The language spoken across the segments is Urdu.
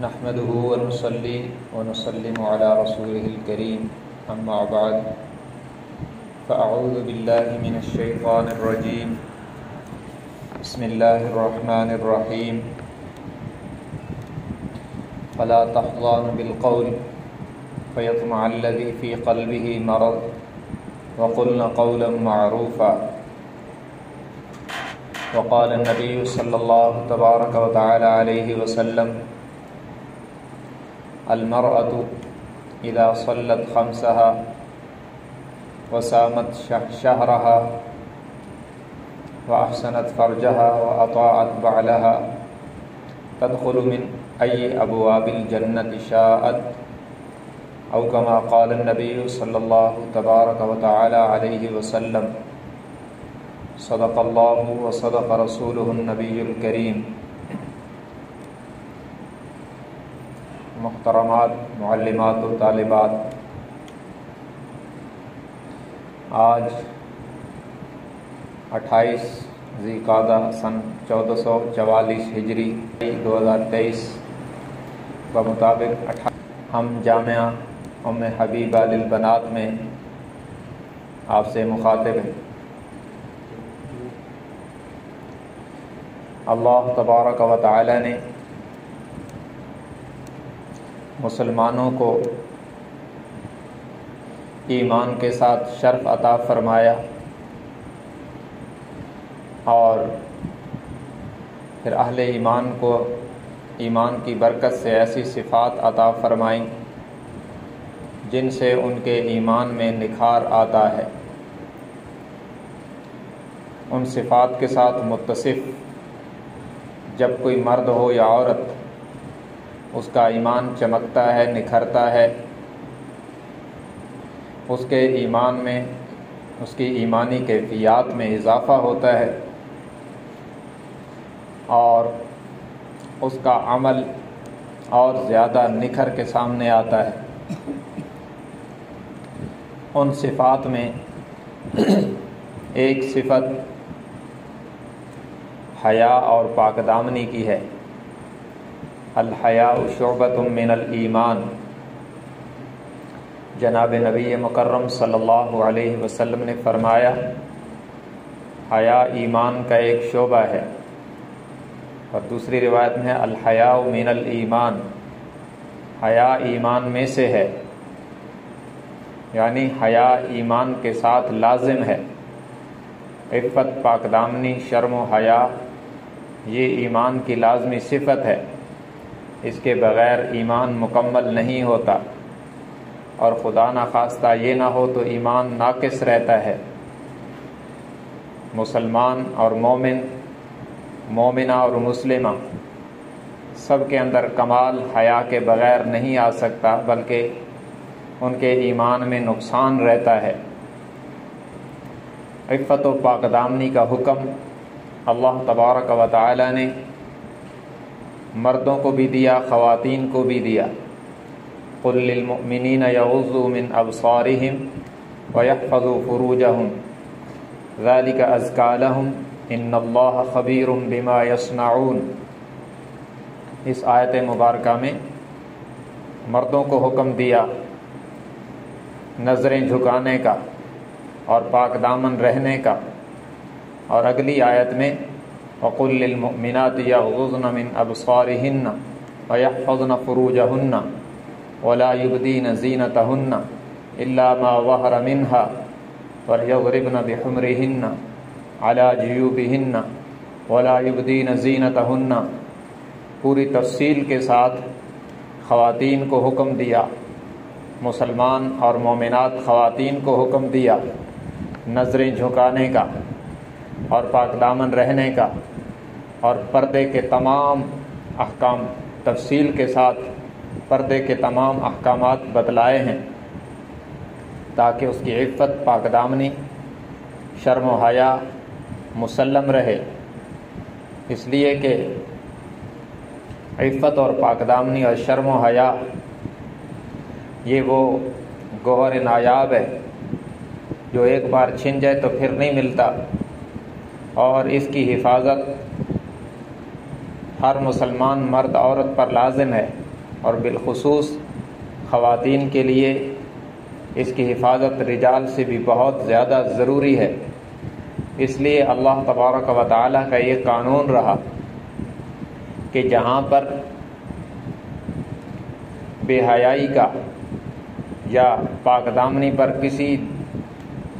نحمده ونصلي ونسلم على رسوله الكريم أما بعد فأعوذ بالله من الشيطان الرجيم بسم الله الرحمن الرحيم فلا تحضان بالقول فيطمع الذي في قلبه مرض وقلن قولا معروفا وقال النبي صلى الله تبارك وتعالى عليه وسلم المرأة إذا صلت خمسها وصامت شهرها وأحسنت فرجها وأطاعت بعلها تدخل من أي أبواب الجنة شاءت أو كما قال النبي صلى الله تبارك وتعالى عليه وسلم صدق الله وصدق رسوله النبي الكريم۔ محترمات معلمات و طالبات، آج 28 ذی القعدہ سن 1444 ہجری 2023 بمطابق ہم جامعہ ام حبیبہ للبنات میں آپ سے مخاطب ہیں۔ اللہ تبارک و تعالی نے مسلمانوں کو ایمان کے ساتھ شرف عطا فرمایا اور پھر اہل ایمان کو ایمان کی برکت سے ایسی صفات عطا فرمائیں جن سے ان کے ایمان میں نکھار آتا ہے۔ ان صفات کے ساتھ متصف جب کوئی مرد ہو یا عورت اس کا ایمان چمکتا ہے، نکھرتا ہے، اس کے ایمان میں، اس کی ایمانی کیفیات میں اضافہ ہوتا ہے اور اس کا عمل اور زیادہ نکھر کے سامنے آتا ہے۔ ان صفات میں ایک صفت حیا اور پاک دامنی کی ہے۔ الحیاء شعبۃ من الایمان، جناب نبی مکرم صلی اللہ علیہ وسلم نے فرمایا حیا ایمان کا ایک شعبہ ہے، اور دوسری روایت میں ہے الحیاء من الایمان، حیا ایمان میں سے ہے، یعنی حیا ایمان کے ساتھ لازم ہے۔ عفت، پاک دامنی، شرم و حیا یہ ایمان کی لازمی صفت ہے، اس کے بغیر ایمان مکمل نہیں ہوتا، اور خدا نخواستہ یہ نہ ہو تو ایمان ناقص رہتا ہے۔ مسلمان اور مومن، مومنہ اور مسلمہ سب کے اندر کمال حیا کے بغیر نہیں آ سکتا، بلکہ ان کے ایمان میں نقصان رہتا ہے۔ عفت و پاک دامنی کا حکم اللہ تبارک و تعالی نے مردوں کو بھی دیا، خواتین کو بھی دیا۔ قل للمؤمنین یغضوا من ابصارہم ویحفظوا فروجہم ذلک ازکی لہم ان اللہ خبیر بما یصنعون۔ اس آیت مبارکہ میں مردوں کو حکم دیا نظریں جھکانے کا اور پاک دامن رہنے کا، اور اگلی آیت میں وَقُلْ لِلْمُؤْمِنَاتِ يَغْضُضْنَ مِنْ أَبْصَارِهِنَّ وَيَحْفَظْنَ فُرُوجَهُنَّ وَلَا يُبْدِينَ زِينَتَهُنَّ إِلَّا مَا ظَهَرَ مِنْهَا وَلْيَضْرِبْنَ بِخُمُرِهِنَّ عَلَى جُيُوبِهِنَّ وَلَا يُبْدِينَ زِينَتَهُنَّ۔ پوری تفصیل کے ساتھ خواتین کو حکم دیا، مسلمان اور مومنات خواتین کو حکم دیا نظریں جھکانے کا اور پاک دامن رہنے کا، اور پردے کے تمام احکام تفصیل کے ساتھ پردے کے تمام احکامات بتلائے ہیں تاکہ اس کی عفت، پاک دامنی، شرم و حیا مسلم رہے۔ اس لیے کہ عفت اور پاک دامنی اور شرم و حیا یہ وہ گوہر نایاب ہے جو ایک بار چھن جائے تو پھر نہیں ملتا، اور اس کی حفاظت ہر مسلمان مرد عورت پر لازم ہے۔ اور بالخصوص خواتین کے لیے اس کی حفاظت رجال سے بھی بہت زیادہ ضروری ہے۔ اس لیے اللہ تبارک و تعالیٰ کا یہ قانون رہا کہ جہاں پر بے حیائی کا یا پاک دامنی پر کسی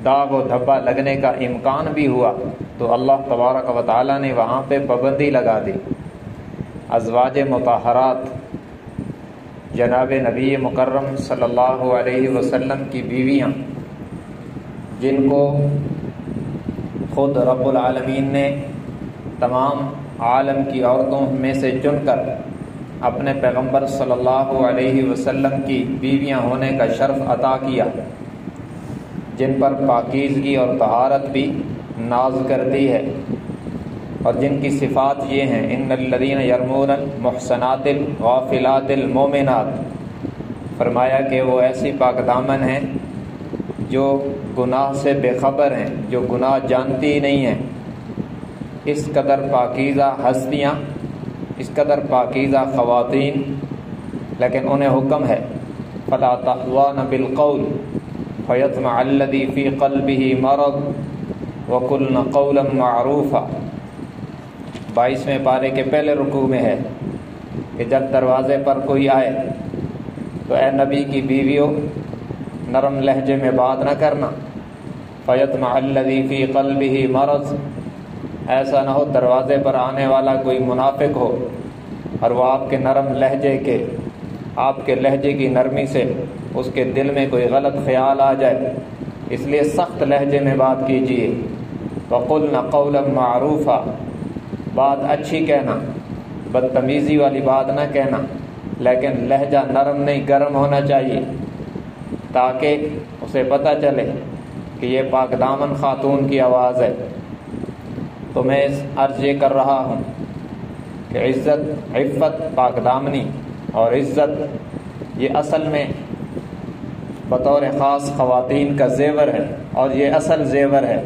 داغ و دھبا لگنے کا امکان بھی ہوا تو اللہ تبارک و تعالیٰ نے وہاں پہ پابندی لگا دی۔ ازواج مطہرات جناب نبی مکرم صلی اللہ علیہ وسلم کی بیویاں، جن کو خود رب العالمین نے تمام عالم کی عورتوں میں سے چن کر اپنے پیغمبر صلی اللہ علیہ وسلم کی بیویاں ہونے کا شرف عطا کیا، جن پر پاکیزگی اور طہارت بھی ناز کرتی ہے، اور جن کی صفات یہ ہیں: ان الذین یرمون المحصنات الغافلات المؤمنات، فرمایا کہ وہ ایسی پاک دامن ہیں جو گناہ سے بے خبر ہیں، جو گناہ جانتی نہیں ہیں۔ اس قدر پاکیزہ ہستیاں، اس قدر پاکیزہ خواتین، لیکن انہیں حکم ہے فَلَا تَخْضَعْنَ بِالْقَوْلِ فَيَطْمَعَ الَّذِي فِي قَلْبِهِ مَرَضٌ وَقُلْنَ قَوْلًا مَعْرُوفًا۔ 22ویں پارے کے پہلے رکوع میں ہے کہ جب دروازے پر کوئی آئے تو اے نبی کی بیویوں نرم لہجے میں بات نہ کرنا۔ فَيَطْمَعَ الَّذِي فِي قَلْبِهِ مَرَضٌ، ایسا نہ ہو دروازے پر آنے والا کوئی منافق ہو اور وہ آپ کے نرم لہجے کے، آپ کے لہجے کی نرمی سے اس کے دل میں کوئی غلط خیال آ جائے، اس لیے سخت لہجے میں بات کیجیے۔ وَقُلْنَ قَوْلًا مَعْرُوفًا، بات اچھی کہنا، بدتمیزی والی بات نہ کہنا، لیکن لہجہ نرم نہیں گرم ہونا چاہیے تاکہ اسے پتہ چلے کہ یہ پاک دامن خاتون کی آواز ہے۔ تو میں عرض یہ کر رہا ہوں کہ عزت، عفت، پاک دامنی اور عزت یہ اصل میں بطور خاص خواتین کا زیور ہے، اور یہ اصل زیور ہے۔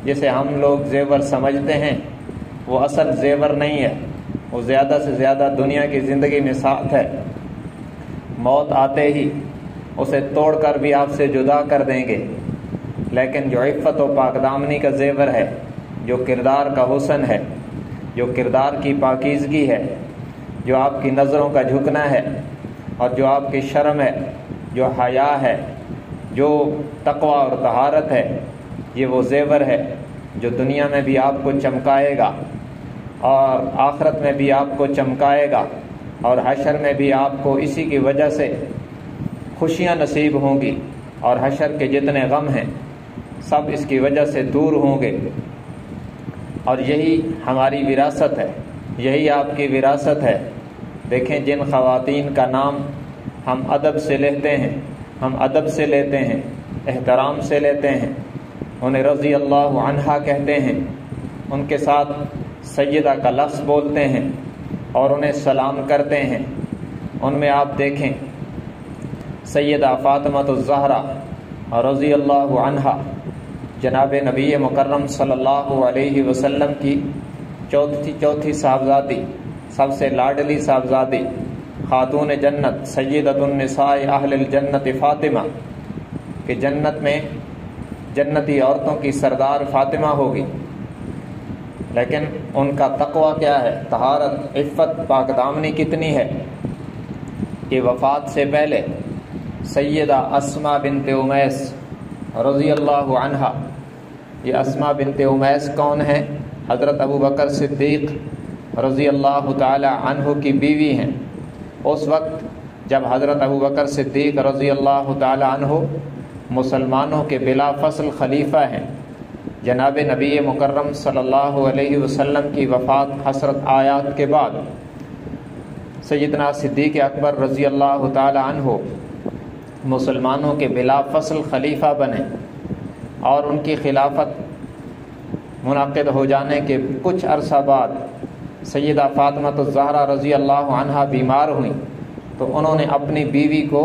جسے ہم لوگ زیور سمجھتے ہیں وہ اصل زیور نہیں ہے، وہ زیادہ سے زیادہ دنیا کی زندگی میں ساتھ ہے، موت آتے ہی اسے توڑ کر بھی آپ سے جدا کر دیں گے، لیکن جو عفت و پاک دامنی کا زیور ہے، جو کردار کا حسن ہے، جو کردار کی پاکیزگی ہے، جو آپ کی نظروں کا جھکنا ہے، اور جو آپ کی شرم ہے، جو حیا ہے، جو تقوی اور طہارت ہے، یہ وہ زیور ہے جو دنیا میں بھی آپ کو چمکائے گا اور آخرت میں بھی آپ کو چمکائے گا، اور حشر میں بھی آپ کو اسی کی وجہ سے خوشیاں نصیب ہوں گی، اور حشر کے جتنے غم ہیں سب اس کی وجہ سے دور ہوں گے۔ اور یہی ہماری وراثت ہے، یہی آپ کی وراثت ہے۔ دیکھیں جن خواتین کا نام ہم ادب سے لیتے ہیں، ہم ادب سے لیتے ہیں، احترام سے لیتے ہیں، انہیں رضی اللہ عنہا کہتے ہیں، ان کے ساتھ سیدہ کا لفظ بولتے ہیں اور انہیں سلام کرتے ہیں، ان میں آپ دیکھیں سیدہ فاطمہ الزہرا رضی اللہ عنہا، جناب نبی مکرم صلی اللہ علیہ وسلم کی چوتھی صاحبزادی، سب سے لاڈلی صاحبزادی، خاتون جنت، سیدۃ النساء اہل الجنت فاطمہ، کہ جنت میں جنتی عورتوں کی سردار فاطمہ ہوگی، لیکن ان کا تقوی کیا ہے، طہارت، عفت، پاک دامنی کتنی ہے کہ وفات سے پہلے سیدہ اسماء بنت امیس رضی اللہ عنہا، یہ اسماء بنت امیس کون ہیں؟ حضرت ابو بکر صدیق رضی اللہ تعالی عنہ کی بیوی ہیں۔ اس وقت جب حضرت ابو بکر صدیق رضی اللہ تعالی عنہ مسلمانوں کے بلا فصل خلیفہ ہیں، جناب نبی مکرم صلی اللہ علیہ وسلم کی وفات حسرت آیات کے بعد سیدنا صدیق اکبر رضی اللہ تعالی عنہ مسلمانوں کے بلا فصل خلیفہ بنے، اور ان کی خلافت منعقد ہو جانے کے کچھ عرصہ بعد سیدہ فاطمہ الزہرا رضی اللہ عنہا بیمار ہوئیں، تو انہوں نے اپنی بیوی کو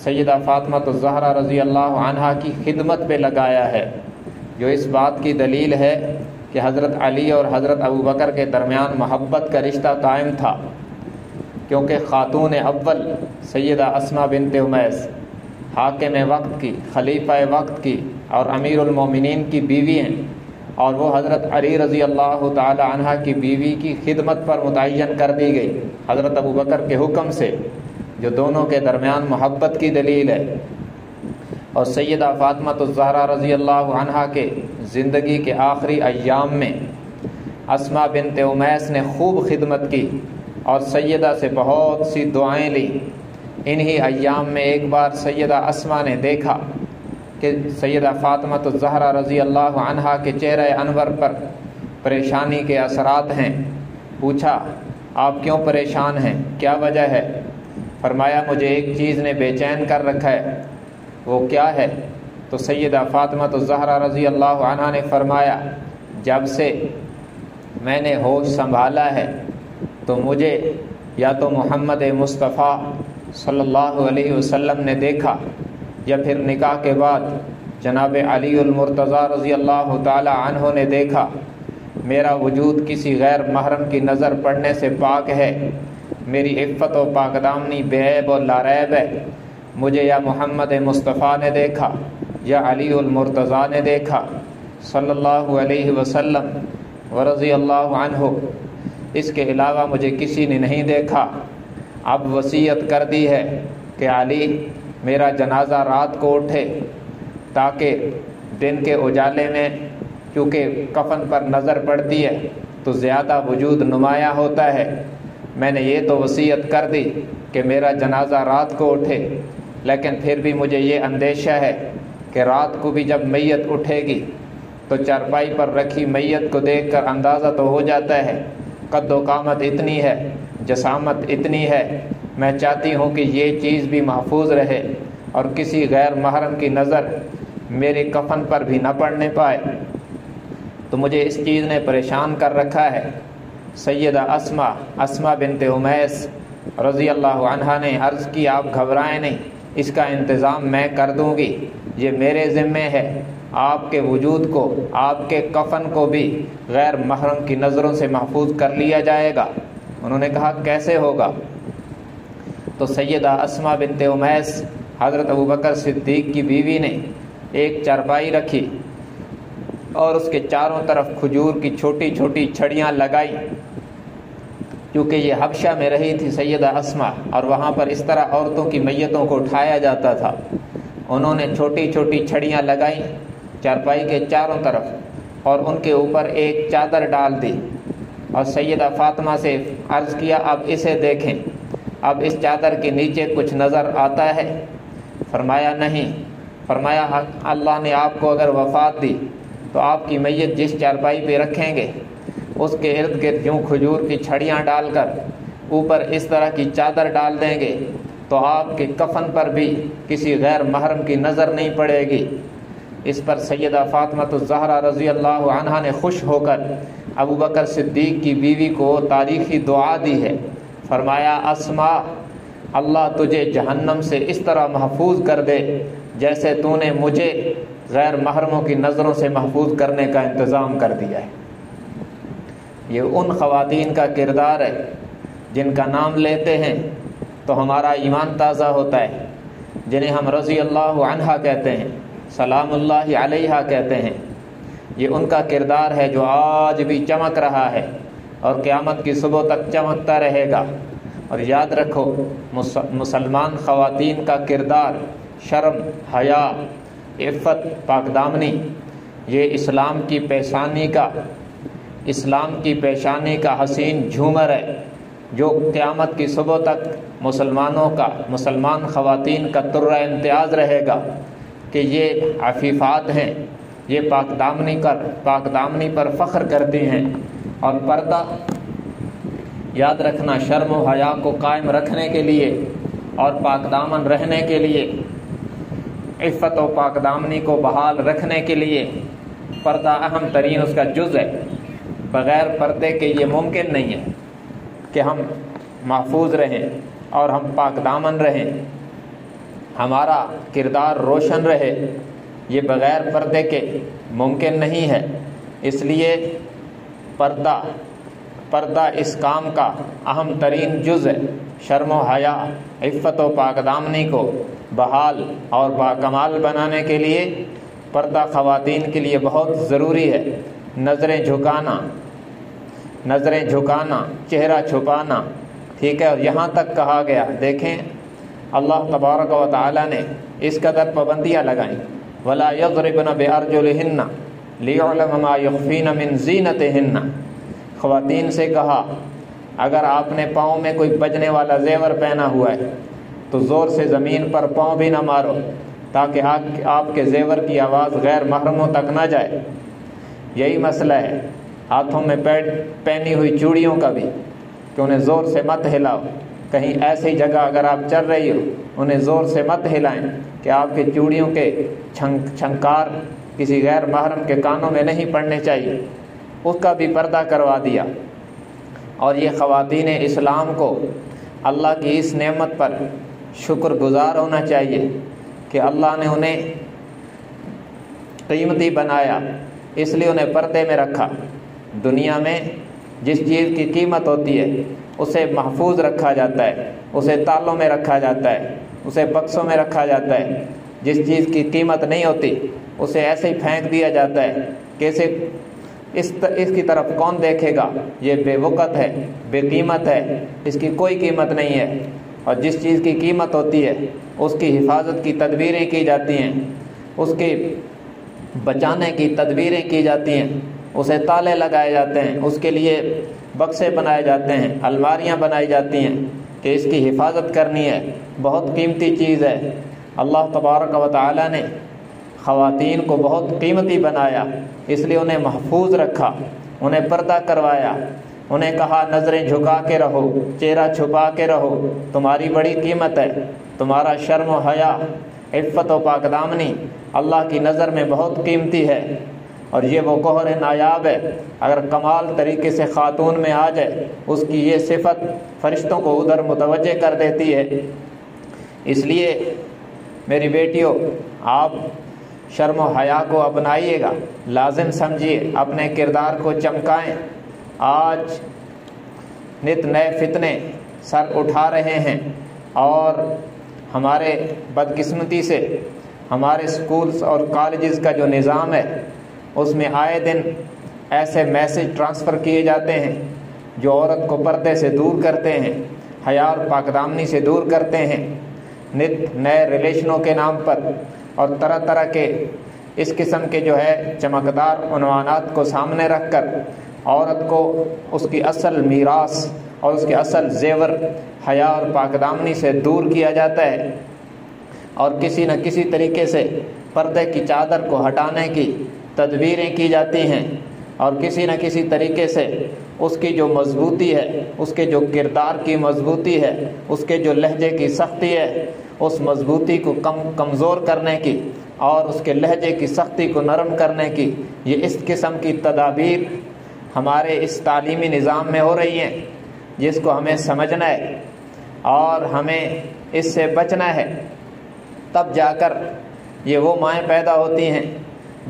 سیدہ فاطمہ الزہرا رضی اللہ عنہا کی خدمت پہ لگایا ہے، جو اس بات کی دلیل ہے کہ حضرت علی اور حضرت ابو بکر کے درمیان محبت کا رشتہ قائم تھا۔ کیونکہ خاتون اول سیدہ اسماء بنت امیس حاکم وقت کی، خلیفہ وقت کی اور امیر المومنین کی بیوی ہیں، اور وہ حضرت علی رضی اللہ تعالی عنہ کی بیوی کی خدمت پر متعین کر دی گئی حضرت ابوبکر کے حکم سے، جو دونوں کے درمیان محبت کی دلیل ہے۔ اور سیدہ فاطمہ الزہرا رضی اللہ عنہا کے زندگی کے آخری ایام میں اسماء بنت امیس نے خوب خدمت کی اور سیدہ سے بہت سی دعائیں لی۔ انہی ایام میں ایک بار سیدہ اسماء نے دیکھا کہ سیدہ فاطمہ الزہرا رضی اللہ عنہا کے چہرہ انور پر پریشانی کے اثرات ہیں۔ پوچھا آپ کیوں پریشان ہیں، کیا وجہ ہے؟ فرمایا مجھے ایک چیز نے بے چین کر رکھا ہے۔ وہ کیا ہے؟ تو سیدہ فاطمہ الزہرا رضی اللہ عنہا نے فرمایا جب سے میں نے ہوش سنبھالا ہے تو مجھے یا تو محمد مصطفیٰ صلی اللہ علیہ وسلم نے دیکھا، یا پھر نکاح کے بعد جناب علی المرتضیٰ رضی اللہ تعالی عنہ نے دیکھا۔ میرا وجود کسی غیر محرم کی نظر پڑنے سے پاک ہے، میری عفت و پاک دامنی بے عیب و لاریب ہے۔ مجھے یا محمد مصطفیٰ نے دیکھا یا علی المرتضیٰ نے دیکھا صلی اللہ علیہ وسلم ورضی اللہ عنہ، اس کے علاوہ مجھے کسی نے نہیں دیکھا۔ اب وصیت کر دی ہے کہ علی میرا جنازہ رات کو اٹھے تاکہ دن کے اجالے میں، کیونکہ کفن پر نظر پڑتی ہے تو زیادہ وجود نمایاں ہوتا ہے، میں نے یہ تو وصیت کر دی کہ میرا جنازہ رات کو اٹھے، لیکن پھر بھی مجھے یہ اندیشہ ہے کہ رات کو بھی جب میت اٹھے گی تو چارپائی پر رکھی میت کو دیکھ کر اندازہ تو ہو جاتا ہے قد و قامت اتنی ہے، جسامت اتنی ہے، میں چاہتی ہوں کہ یہ چیز بھی محفوظ رہے اور کسی غیر محرم کی نظر میرے کفن پر بھی نہ پڑنے پائے، تو مجھے اس چیز نے پریشان کر رکھا ہے۔ سیدہ اسماء بنت امیس رضی اللہ عنہا نے عرض کی آپ گھبرائیں نہیں، اس کا انتظام میں کر دوں گی، یہ میرے ذمے ہے، آپ کے وجود کو، آپ کے کفن کو بھی غیر محرم کی نظروں سے محفوظ کر لیا جائے گا۔ انہوں نے کہا کیسے ہوگا؟ تو سیدہ اسماء بنت امیس حضرت ابوبکر صدیق کی بیوی نے ایک چارپائی رکھی اور اس کے چاروں طرف کھجور کی چھوٹی چھوٹی چھڑیاں لگائی، کیونکہ یہ حبشہ میں رہی تھی سیدہ اسماء اور وہاں پر اس طرح عورتوں کی میتوں کو اٹھایا جاتا تھا۔ انہوں نے چھوٹی چھوٹی چھڑیاں لگائیں چارپائی کے چاروں طرف اور ان کے اوپر ایک چادر ڈال دی اور سیدہ فاطمہ سے عرض کیا اب اسے دیکھیں، اب اس چادر کے نیچے کچھ نظر آتا ہے؟ فرمایا نہیں۔ فرمایا اللہ نے آپ کو اگر وفات دی تو آپ کی میت جس چارپائی پہ رکھیں گے اس کے ارد گرد یوں کھجور کی چھڑیاں ڈال کر اوپر اس طرح کی چادر ڈال دیں گے تو آپ کے کفن پر بھی کسی غیر محرم کی نظر نہیں پڑے گی۔ اس پر سیدہ فاطمہ الزہرا رضی اللہ عنہا نے خوش ہو کر ابوبکر صدیق کی بیوی کو تاریخی دعا دی ہے۔ فرمایا اسماء، اللہ تجھے جہنم سے اس طرح محفوظ کر دے جیسے تو نے مجھے غیر محرموں کی نظروں سے محفوظ کرنے کا انتظام کر دیا ہے۔ یہ ان خواتین کا کردار ہے جن کا نام لیتے ہیں تو ہمارا ایمان تازہ ہوتا ہے، جنہیں ہم رضی اللہ عنہا کہتے ہیں، سلام اللہ علیہا کہتے ہیں۔ یہ ان کا کردار ہے جو آج بھی چمک رہا ہے اور قیامت کی صبح تک چمکتا رہے گا۔ اور یاد رکھو مسلمان خواتین کا کردار، شرم، حیا، عفت، پاک دامنی، یہ اسلام کی پیشانی کا حسین جھومر ہے جو قیامت کی صبح تک مسلمان خواتین کا ترہ امتیاز رہے گا کہ یہ عفیفات ہیں، یہ پاک دامنی پر فخر کرتی ہیں۔ اور پردہ یاد رکھنا، شرم و حیا کو قائم رکھنے کے لیے اور پاک دامن رہنے کے لیے، عفت و پاک دامنی کو بحال رکھنے کے لیے پردہ اہم ترین اس کا جز ہے۔ بغیر پردے کے یہ ممکن نہیں ہے کہ ہم محفوظ رہیں اور ہم پاک دامن رہیں، ہمارا کردار روشن رہے، یہ بغیر پردے کے ممکن نہیں ہے۔ اس لیے پردہ پردہ اس کام کا اہم ترین جز ہے۔ شرم و حیا، عفت و پاک دامنی کو بحال اور باکمال بنانے کے لیے پردہ خواتین کے لیے بہت ضروری ہے۔ نظریں جھکانا، چہرہ چھپانا، ٹھیک ہے، اور یہاں تک کہا گیا، دیکھیں اللہ تبارک و تعالی نے اس قدر پابندیاں لگائیں، وَلَا يَضْرِبْنَ بِأَرْجُلِهِنَّ لِيُعْلَمَ مَا يُخْفِينَ مِنْ زِينَتِهِنَّ۔ خواتین سے کہا اگر آپ نے پاؤں میں کوئی بجنے والا زیور پہنا ہوا ہے تو زور سے زمین پر پاؤں بھی نہ مارو تاکہ آپ کے زیور کی آواز غیر محرموں تک نہ جائے۔ یہی مسئلہ ہے ہاتھوں میں پہنی ہوئی چوڑیوں کا بھی، کہ انہیں زور سے مت ہلاؤ۔ کہیں ایسی جگہ اگر آپ چل رہی ہو انہیں زور سے مت ہلائیں کہ آپ کے چوڑیوں کے چھنکار کسی غیر محرم کے کانوں میں نہیں پڑنے چاہیے، اس کا بھی پردہ کروا دیا۔ اور یہ خواتین اسلام کو اللہ کی اس نعمت پر شکر گزار ہونا چاہیے کہ اللہ نے انہیں قیمتی بنایا، اس لیے انہیں پردے میں رکھا۔ دنیا میں جس چیز کی قیمت ہوتی ہے اسے محفوظ رکھا جاتا ہے، اسے تالوں میں رکھا جاتا ہے، اسے بکسوں میں رکھا جاتا ہے۔ جس چیز کی قیمت نہیں ہوتی اسے ایسے ہی پھینک دیا جاتا ہے کہ اس کی طرف کون دیکھے گا، یہ بے وقت ہے، بے قیمت ہے، اس کی کوئی قیمت نہیں ہے۔ اور جس چیز کی قیمت ہوتی ہے اس کی حفاظت کی تدبیریں کی جاتی ہیں، اس کے بچانے کی تدبیریں کی جاتی ہیں، اسے تالے لگائے جاتے ہیں، اس کے لیے بکسے بنائے جاتے ہیں، الماریاں بنائی جاتی ہیں کہ اس کی حفاظت کرنی ہے۔ بہت قیمتی چیز ہے۔ اللہ تبارک و تعالی نے خواتین کو بہت قیمتی بنایا، اس لیے انہیں محفوظ رکھا، انہیں پردہ کروایا، انہیں کہا نظریں جھکا کے رہو، چہرہ چھپا کے رہو، تمہاری بڑی قیمت ہے، تمہارا شرم و حیا، عفت و پاک دامنی اللہ کی نظر میں بہت قیمتی ہے۔ اور یہ وہ گوہر نایاب ہے، اگر کمال طریقے سے خاتون میں آ جائے اس کی یہ صفت فرشتوں کو ادھر متوجہ کر دیتی ہے۔ اس لیے میری بیٹیوں، آپ شرم و حیا کو اپنائیے گا، لازم سمجھیے، اپنے کردار کو چمکائیں۔ آج نت نئے فتنے سر اٹھا رہے ہیں اور ہمارے بدقسمتی سے ہمارے سکولز اور کالجز کا جو نظام ہے اس میں آئے دن ایسے میسج ٹرانسفر کیے جاتے ہیں جو عورت کو پردے سے دور کرتے ہیں، حیا اور پاک دامنی سے دور کرتے ہیں۔ نت نئے ریلیشنوں کے نام پر اور طرح طرح کے اس قسم کے جو ہے چمکدار عنوانات کو سامنے رکھ کر عورت کو اس کی اصل میراث اور اس کے اصل زیور حیا اور پاک دامنی سے دور کیا جاتا ہے، اور کسی نہ کسی طریقے سے پردے کی چادر کو ہٹانے کی تدبیریں کی جاتی ہیں، اور کسی نہ کسی طریقے سے اس کی جو مضبوطی ہے، اس کے جو کردار کی مضبوطی ہے، اس کے جو لہجے کی سختی ہے، اس مضبوطی کو کمزور کرنے کی اور اس کے لہجے کی سختی کو نرم کرنے کی یہ اس قسم کی تدابیر ہمارے اس تعلیمی نظام میں ہو رہی ہیں، جس کو ہمیں سمجھنا ہے اور ہمیں اس سے بچنا ہے۔ تب جا کر یہ وہ مائیں پیدا ہوتی ہیں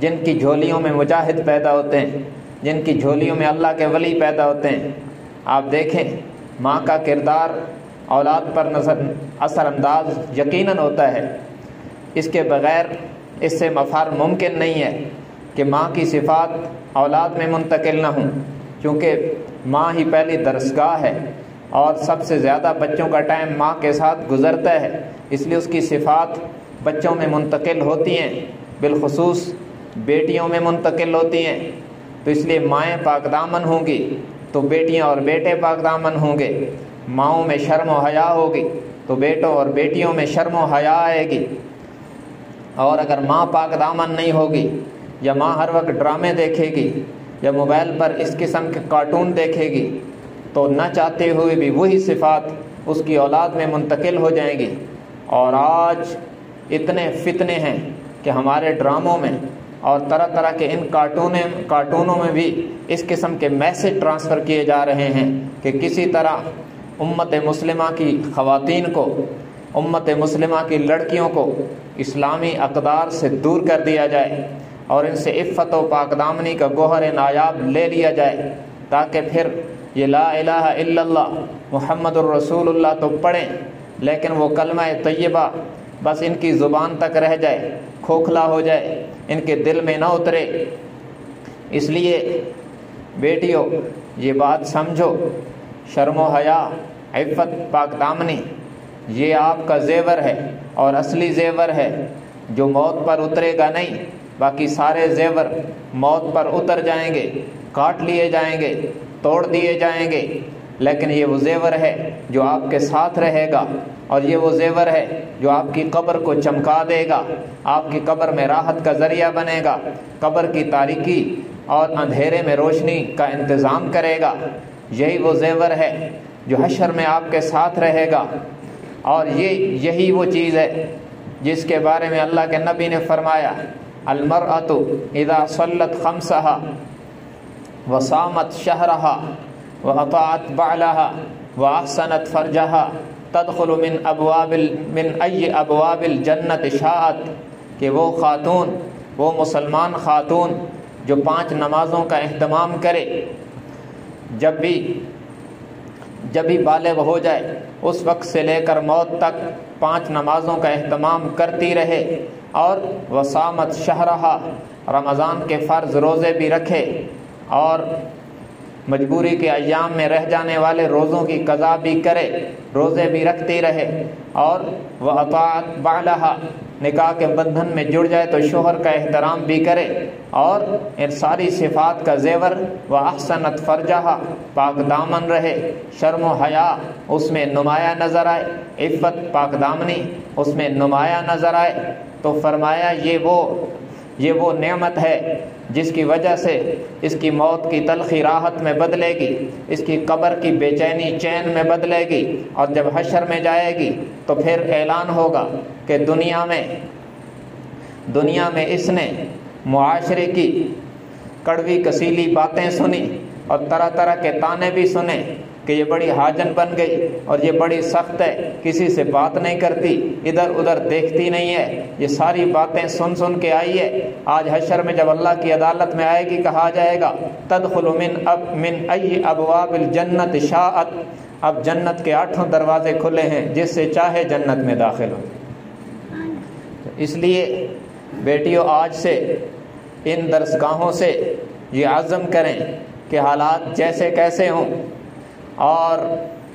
جن کی جھولیوں میں مجاہد پیدا ہوتے ہیں، جن کی جھولیوں میں اللہ کے ولی پیدا ہوتے ہیں۔ آپ دیکھیں ماں کا کردار اولاد پر اثر انداز یقیناً ہوتا ہے، اس کے بغیر اس سے مفار ممکن نہیں ہے کہ ماں کی صفات اولاد میں منتقل نہ ہوں، کیونکہ ماں ہی پہلی درسگاہ ہے اور سب سے زیادہ بچوں کا ٹائم ماں کے ساتھ گزرتا ہے، اس لیے اس کی صفات بچوں میں منتقل ہوتی ہیں، بالخصوص بیٹیوں میں منتقل ہوتی ہیں۔ تو اس لیے مائیں پاک دامن ہوں گی تو بیٹیاں اور بیٹے پاک دامن ہوں گے، ماؤں میں شرم و حیا ہوگی تو بیٹوں اور بیٹیوں میں شرم و حیا آئے گی۔ اور اگر ماں پاک دامن نہیں ہوگی یا ماں ہر وقت ڈرامے دیکھے گی یا موبائل پر اس قسم کے کارٹون دیکھے گی تو نہ چاہتے ہوئے بھی وہی صفات اس کی اولاد میں منتقل ہو جائیں گی۔ اور آج اتنے فتنے ہیں کہ ہمارے ڈراموں میں اور طرح طرح کے ان کارٹونوں میں بھی اس قسم کے میسج ٹرانسفر کیے جا رہے ہیں کہ کسی طرح امت مسلمہ کی خواتین کو، امت مسلمہ کی لڑکیوں کو اسلامی اقدار سے دور کر دیا جائے اور ان سے عفت و پاک دامنی کا گوہر نایاب لے لیا جائے، تاکہ پھر یہ لا الہ الا اللہ محمد الرسول اللہ تو پڑھیں، لیکن وہ کلمہ طیبہ بس ان کی زبان تک رہ جائے، کھوکھلا ہو جائے، ان کے دل میں نہ اترے۔ اس لیے بیٹیوں یہ بات سمجھو، شرم و حیا، عفت، پاک دامنی یہ آپ کا زیور ہے، اور اصلی زیور ہے جو موت پر اترے گا نہیں۔ باقی سارے زیور موت پر اتر جائیں گے، کاٹ لیے جائیں گے، توڑ دیے جائیں گے، لیکن یہ وہ زیور ہے جو آپ کے ساتھ رہے گا، اور یہ وہ زیور ہے جو آپ کی قبر کو چمکا دے گا، آپ کی قبر میں راحت کا ذریعہ بنے گا، قبر کی تاریکی اور اندھیرے میں روشنی کا انتظام کرے گا۔ یہی وہ زیور ہے جو حشر میں آپ کے ساتھ رہے گا، اور یہی وہ چیز ہے جس کے بارے میں اللہ کے نبی نے فرمایا، المرأۃ اذا صلت خمسہا وصامت شہرہا وأطاعت بعلها وأحسنت فرجها تدخل من أي أبواب الجنة شاءت، کہ وہ خاتون، وہ مسلمان خاتون جو 5 نمازوں کا اہتمام کرے، جب بھی بالغ ہو جائے اس وقت سے لے کر موت تک 5 نمازوں کا اہتمام کرتی رہے، اور وصامت شہرہا رمضان کے فرض روزے بھی رکھے، اور مجبوری کے ایام میں رہ جانے والے روزوں کی قضا بھی کرے، روزے بھی رکھتی رہے، اور وَأَطَاعَتْ بَعْلَهَا نکاح کے بندھن میں جڑ جائے تو شوہر کا احترام بھی کرے، اور ان ساری صفات کا زیور وَأَحْسَنَتْ فَرْجَهَا پاک دامن رہے، شرم و حیا اس میں نمایاں نظر آئے، عفت پاک دامنی اس میں نمایاں نظر آئے، تو فرمایا یہ وہ نعمت ہے جس کی وجہ سے اس کی موت کی تلخی راحت میں بدلے گی، اس کی قبر کی بے چینی چین میں بدلے گی، اور جب حشر میں جائے گی تو پھر اعلان ہوگا کہ دنیا میں اس نے معاشرے کی کڑوی کسیلی باتیں سنی، اور طرح طرح کے تانے بھی سنے کہ یہ بڑی حاجن بن گئی، اور یہ بڑی سخت ہے، کسی سے بات نہیں کرتی، ادھر ادھر دیکھتی نہیں ہے، یہ ساری باتیں سن کے آئی ہے۔ آج حشر میں جب اللہ کی عدالت میں آئے گی، کہا جائے گا تدخل من ای ابواب الجنت شاءت، اب جنت کے 8 دروازے کھلے ہیں، جس سے چاہے جنت میں داخل ہو۔ اس لیے بیٹیوں آج سے ان درسگاہوں سے یہ عزم کریں کہ حالات جیسے کیسے ہوں اور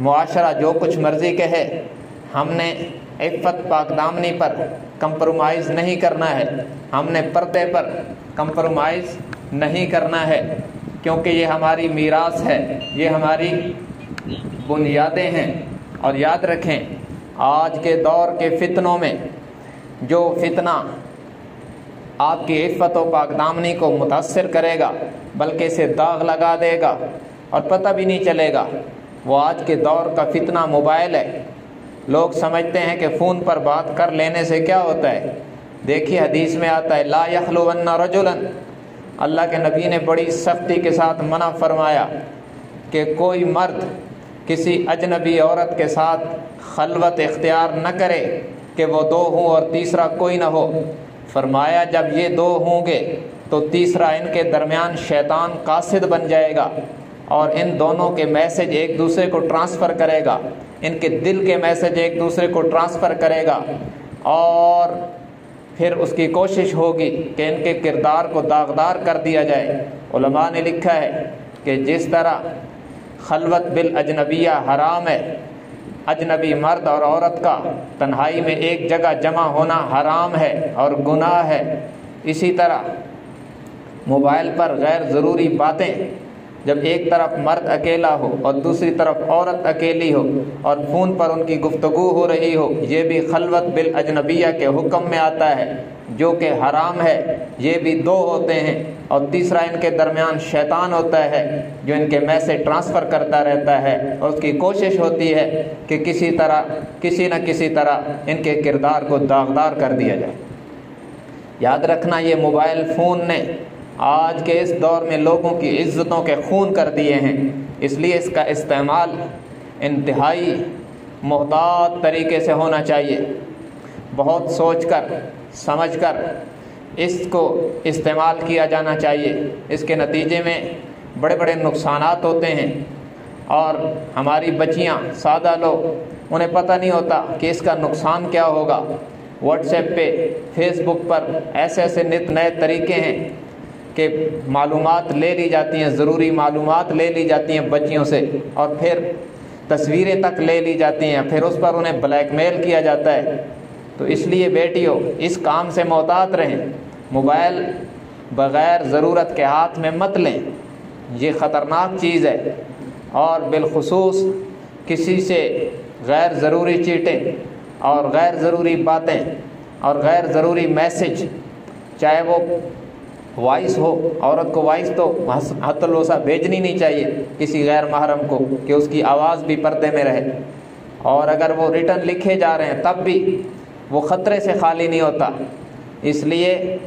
معاشرہ جو کچھ مرضی کہے، ہم نے عفت پاک دامنی پر کمپرومائز نہیں کرنا ہے، ہم نے پردے پر کمپرومائز نہیں کرنا ہے، کیونکہ یہ ہماری میراث ہے، یہ ہماری بنیادیں ہیں۔ اور یاد رکھیں آج کے دور کے فتنوں میں جو فتنہ آپ کی عفت و پاک دامنی کو متاثر کرے گا، بلکہ اسے داغ لگا دے گا اور پتہ بھی نہیں چلے گا، وہ آج کے دور کا فتنہ موبائل ہے۔ لوگ سمجھتے ہیں کہ فون پر بات کر لینے سے کیا ہوتا ہے۔ دیکھیے حدیث میں آتا ہے لا یخلون رجلا، اللہ کے نبی نے بڑی سختی کے ساتھ منع فرمایا کہ کوئی مرد کسی اجنبی عورت کے ساتھ خلوت اختیار نہ کرے کہ وہ 2 ہوں اور تیسرا کوئی نہ ہو۔ فرمایا جب یہ 2 ہوں گے تو تیسرا ان کے درمیان شیطان قاصد بن جائے گا، اور ان دونوں کے میسج ایک دوسرے کو ٹرانسفر کرے گا، ان کے دل کے میسج ایک دوسرے کو ٹرانسفر کرے گا، اور پھر اس کی کوشش ہوگی کہ ان کے کردار کو داغدار کر دیا جائے۔ علماء نے لکھا ہے کہ جس طرح خلوت بالاجنبیہ حرام ہے، اجنبی مرد اور عورت کا تنہائی میں ایک جگہ جمع ہونا حرام ہے اور گناہ ہے، اسی طرح موبائل پر غیر ضروری باتیں، جب ایک طرف مرد اکیلا ہو اور دوسری طرف عورت اکیلی ہو اور فون پر ان کی گفتگو ہو رہی ہو، یہ بھی خلوت بالاجنبیہ کے حکم میں آتا ہے، جو کہ حرام ہے۔ یہ بھی 2 ہوتے ہیں، اور تیسرا ان کے درمیان شیطان ہوتا ہے جو ان کے میسج ٹرانسفر کرتا رہتا ہے، اور اس کی کوشش ہوتی ہے کہ کسی نہ کسی طرح ان کے کردار کو داغدار کر دیا جائے۔ یاد رکھنا یہ موبائل فون نے آج کے اس دور میں لوگوں کی عزتوں کے خون کر دیے ہیں، اس لیے اس کا استعمال انتہائی محتاط طریقے سے ہونا چاہیے، بہت سوچ کر سمجھ کر اس کو استعمال کیا جانا چاہیے۔ اس کے نتیجے میں بڑے بڑے نقصانات ہوتے ہیں۔ اور ہماری بچیاں سادہ لوگ انہیں پتہ نہیں ہوتا کہ اس کا نقصان کیا ہوگا۔ واٹس ایپ پہ، فیس بک پر ایسے ایسے نت نئے طریقے ہیں کہ معلومات لے لی جاتی ہیں، ضروری معلومات لے لی جاتی ہیں بچیوں سے، اور پھر تصویریں تک لے لی جاتی ہیں، پھر اس پر انہیں بلیک میل کیا جاتا ہے۔ تو اس لیے بیٹیوں اس کام سے محتاط رہیں، موبائل بغیر ضرورت کے ہاتھ میں مت لیں، یہ خطرناک چیز ہے۔ اور بالخصوص کسی سے غیر ضروری چیٹیں اور غیر ضروری باتیں اور غیر ضروری میسج، چاہے وہ وائس ہو، عورت کو وائس تو حتی الوسع بھیجنی نہیں چاہیے کسی غیر محرم کو کہ اس کی آواز بھی پردے میں رہے، اور اگر وہ ریٹن لکھے جا رہے ہیں تب بھی وہ خطرے سے خالی نہیں ہوتا۔ اس لیے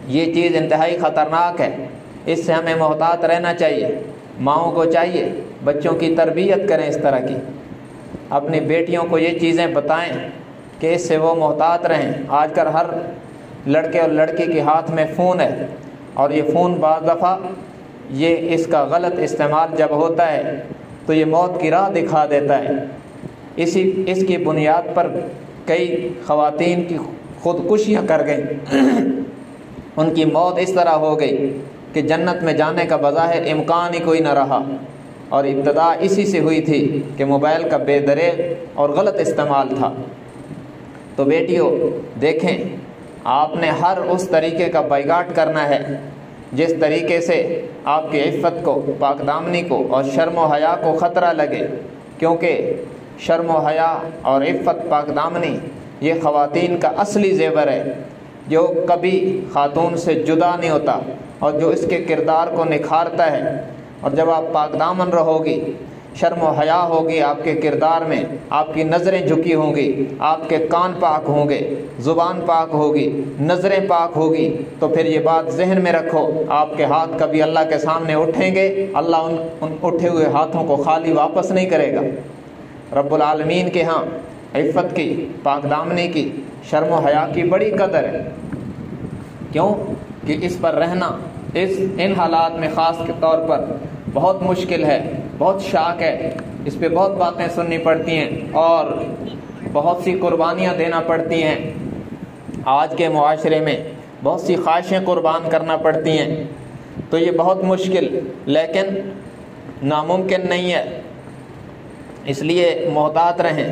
یہ چیز انتہائی خطرناک ہے، اس سے ہمیں محتاط رہنا چاہیے۔ ماؤں کو چاہیے بچوں کی تربیت کریں اس طرح کی، اپنی بیٹیوں کو یہ چیزیں بتائیں کہ اس سے وہ محتاط رہیں۔ آج کل ہر لڑکے اور لڑکی کے ہاتھ میں فون ہے، اور یہ فون بعض دفعہ یہ اس کا غلط استعمال جب ہوتا ہے تو یہ موت کی راہ دکھا دیتا ہے۔ اس کی بنیاد پر کئی خواتین کی خودکشیاں کر گئیں، ان کی موت اس طرح ہو گئی کہ جنت میں جانے کا بظاہر امکان ہی کوئی نہ رہا، اور ابتدا اسی سے ہوئی تھی کہ موبائل کا بے دریغ اور غلط استعمال تھا۔ تو بیٹیوں دیکھیں، آپ نے ہر اس طریقے کا بائیکاٹ کرنا ہے جس طریقے سے آپ کی عفت کو، پاک دامنی کو اور شرم و حیا کو خطرہ لگے، کیونکہ شرم و حیا اور عفت، پاک دامنی یہ خواتین کا اصلی زیور ہے جو کبھی خاتون سے جدا نہیں ہوتا اور جو اس کے کردار کو نکھارتا ہے۔ اور جب آپ پاک دامن رہو گی، شرم و حیا ہوگی آپ کے کردار میں، آپ کی نظریں جھکی ہوں گی، آپ کے کان پاک ہوں گے، زبان پاک ہوگی، نظریں پاک ہوگی، تو پھر یہ بات ذہن میں رکھو، آپ کے ہاتھ کبھی اللہ کے سامنے اٹھیں گے، اللہ ان اٹھے ہوئے ہاتھوں کو خالی واپس نہیں کرے گا۔ رب العالمین کے ہاں عفت کی، پاک دامنی کی، شرم و حیا کی بڑی قدر ہے۔ کیوں کہ اس پر رہنا ان حالات میں خاص کے طور پر بہت مشکل ہے، بہت شاق ہے، اس پہ بہت باتیں سننی پڑتی ہیں اور بہت سی قربانیاں دینا پڑتی ہیں۔ آج کے معاشرے میں بہت سی خواہشیں قربان کرنا پڑتی ہیں، تو یہ بہت مشکل لیکن ناممکن نہیں ہے۔ اس لیے محتاط رہیں۔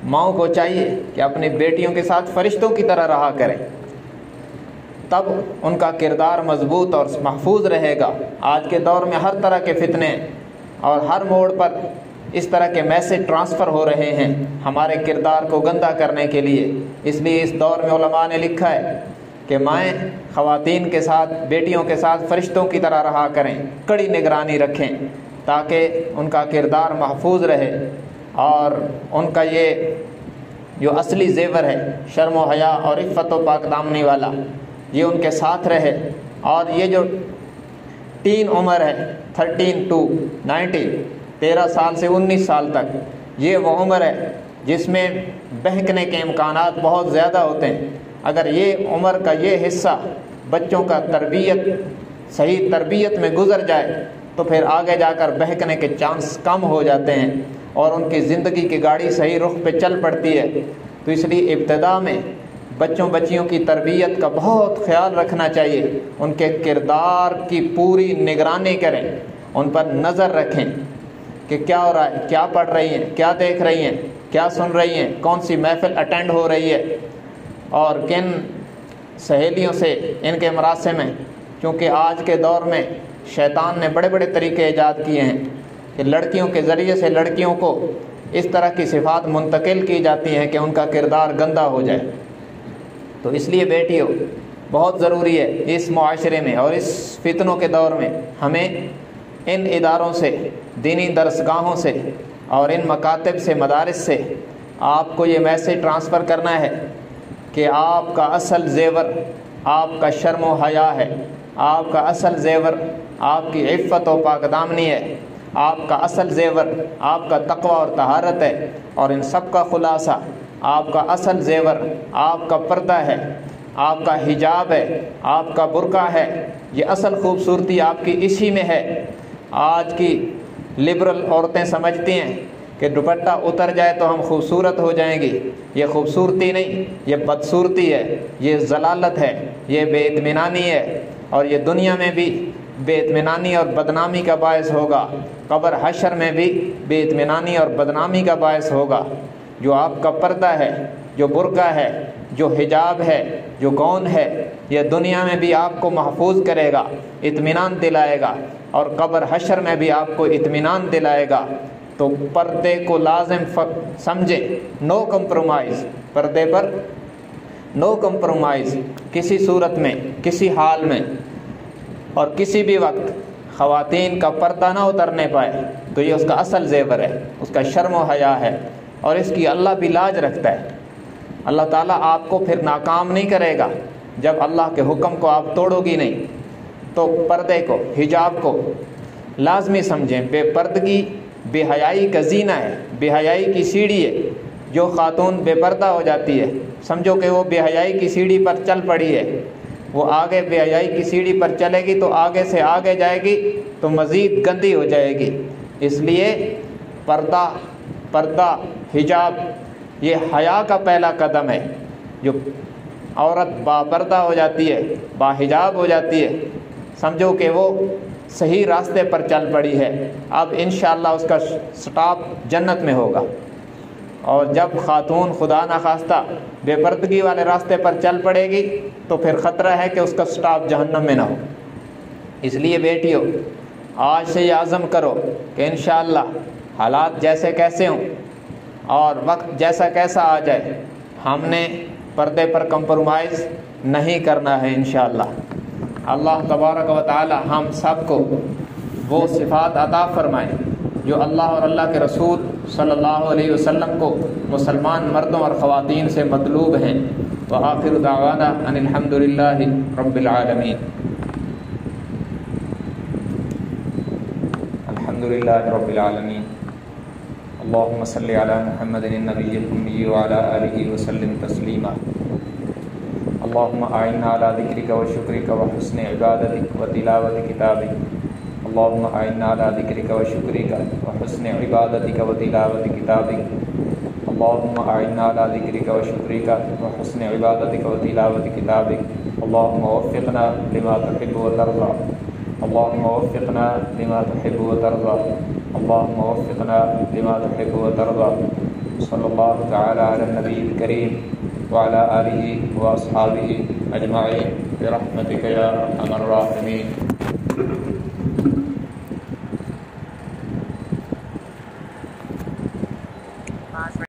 ماؤں کو چاہیے کہ اپنی بیٹیوں کے ساتھ فرشتوں کی طرح رہا کریں، تب ان کا کردار مضبوط اور محفوظ رہے گا۔ آج کے دور میں ہر طرح کے فتنے اور ہر موڑ پر اس طرح کے میسج ٹرانسفر ہو رہے ہیں ہمارے کردار کو گندہ کرنے کے لیے۔ اس لیے اس دور میں علماء نے لکھا ہے کہ مائیں خواتین کے ساتھ، بیٹیوں کے ساتھ فرشتوں کی طرح رہا کریں، کڑی نگرانی رکھیں تاکہ ان کا کردار محفوظ رہے اور ان کا یہ جو اصلی زیور ہے شرم و حیا اور عفت و پاک دامنی والا، یہ ان کے ساتھ رہے۔ اور یہ جو تین عمر ہے 13 to 19، 13 سال سے 19 سال تک، یہ وہ عمر ہے جس میں بہکنے کے امکانات بہت زیادہ ہوتے ہیں۔ اگر یہ عمر کا یہ حصہ بچوں کا صحیح تربیت میں گزر جائے تو پھر آگے جا کر بہکنے کے چانس کم ہو جاتے ہیں اور ان کی زندگی کی گاڑی صحیح رخ پہ چل پڑتی ہے۔ تو اس لیے ابتدا میں بچیوں کی تربیت کا بہت خیال رکھنا چاہیے، ان کے کردار کی پوری نگرانی کریں، ان پر نظر رکھیں کہ کیا ہو رہا ہے، کیا پڑھ رہی ہیں، کیا دیکھ رہی ہیں، کیا سن رہی ہیں، کون سی محفل اٹینڈ ہو رہی ہے اور کن سہیلیوں سے ان کے مراسم ہیں۔ کیونکہ آج کے دور میں شیطان نے بڑے بڑے طریقے ایجاد کیے ہیں کہ لڑکیوں کے ذریعے سے لڑکیوں کو اس طرح کی صفات منتقل کی جاتی ہیں کہ ان کا کردار گندا ہو جائے۔ تو اس لیے بیٹیوں بہت ضروری ہے اس معاشرے میں اور اس فتنوں کے دور میں ہمیں ان اداروں سے، دینی درسگاہوں سے اور ان مکاتب سے، مدارس سے آپ کو یہ میسج ٹرانسفر کرنا ہے کہ آپ کا اصل زیور آپ کا شرم و حیا ہے، آپ کا اصل زیور آپ کی عفت و پاک دامنی ہے، آپ کا اصل زیور آپ کا تقوی اور طہارت ہے، اور ان سب کا خلاصہ آپ کا اصل زیور آپ کا پردہ ہے، آپ کا حجاب ہے، آپ کا برقع ہے۔ یہ اصل خوبصورتی آپ کی اسی میں ہے آج کی لبرل عورتیں سمجھتی ہیں کہ دوپٹہ اتر جائے تو ہم خوبصورت ہو جائیں گی. یہ خوبصورتی نہیں، یہ بدصورتی ہے، یہ ضلالت ہے، یہ بے اطمینانی ہے، اور یہ دنیا میں بھی بے اطمینانی اور بدنامی کا باعث ہوگا، قبر حشر میں بھی بے اطمینانی اور بدنامی کا باعث ہوگا. جو آپ کا پردہ ہے، جو برقع ہے، جو حجاب ہے، جو گون ہے، یہ دنیا میں بھی آپ کو محفوظ کرے گا، اطمینان دلائے گا، اور قبر حشر میں بھی آپ کو اطمینان دلائے گا. تو پردے کو لازم سمجھیں، نو کمپرومائز، پردے پر نو کمپرومائز، کسی صورت میں، کسی حال میں اور کسی بھی وقت خواتین کا پردہ نہ اترنے پائے. تو یہ اس کا اصل زیور ہے، اس کا شرم و حیا ہے، اور اس کی اللہ بھی لاج رکھتا ہے. اللہ تعالیٰ آپ کو پھر ناکام نہیں کرے گا جب اللہ کے حکم کو آپ توڑو گی نہیں. تو پردے کو، حجاب کو لازمی سمجھیں. بے پردگی بے حیائی کا زینہ ہے، بے حیائی کی سیڑھی ہے. جو خاتون بے پردہ ہو جاتی ہے، سمجھو کہ وہ بے حیائی کی سیڑھی پر چل پڑی ہے. وہ آگے بے حیائی کی سیڑھی پر چلے گی تو آگے سے آگے جائے گی تو مزید گندی ہو جائے گی. اس لیے پردہ حجاب یہ حیا کا پہلا قدم ہے. جو عورت با پردہ ہو جاتی ہے، با حجاب ہو جاتی ہے، سمجھو کہ وہ صحیح راستے پر چل پڑی ہے. اب انشاءاللہ اس کا سٹاپ جنت میں ہوگا. اور جب خاتون خدا نخواستہ بے پردگی والے راستے پر چل پڑے گی تو پھر خطرہ ہے کہ اس کا سٹاپ جہنم میں نہ ہو. اس لیے بیٹیوں، آج سے یہ عزم کرو کہ انشاءاللہ حالات جیسے کیسے ہوں اور وقت جیسا کیسا آ جائے، ہم نے پردے پر کمپرومائز نہیں کرنا ہے انشاءاللہ. اللہ تبارک و تعالی ہم سب کو وہ صفات عطا فرمائے جو اللہ اور اللہ کے رسول صلی اللہ علیہ وسلم کو مسلمان مردوں اور خواتین سے مطلوب ہیں. وآخر دعوانا ان الحمدللہ رب العالمین. الحمدللہ رب العالمین. اللهم صل على محمد النبي الأمي وعلى آله وسلم تسليما. اللهم أعنا على ذكرك وشكرك وحسن عبادتك وتلاوة كتابك. اللهم أعنا على ذكرك وشكرك وحسن عبادتك وتلاوة كتابك. اللهم أعنا على ذكرك وشكرك وحسن عبادتك وتلاوة كتابك. اللهم وفقنا لما تحب وترضى. اللهم وفقنا لما تحب وترضى. اللهم وفقنا لما تحب وترضى. صلى الله تعالى على النبي الكريم وعلى آله وأصحابه أجمعين برحمتك يا أرحم الراحمين.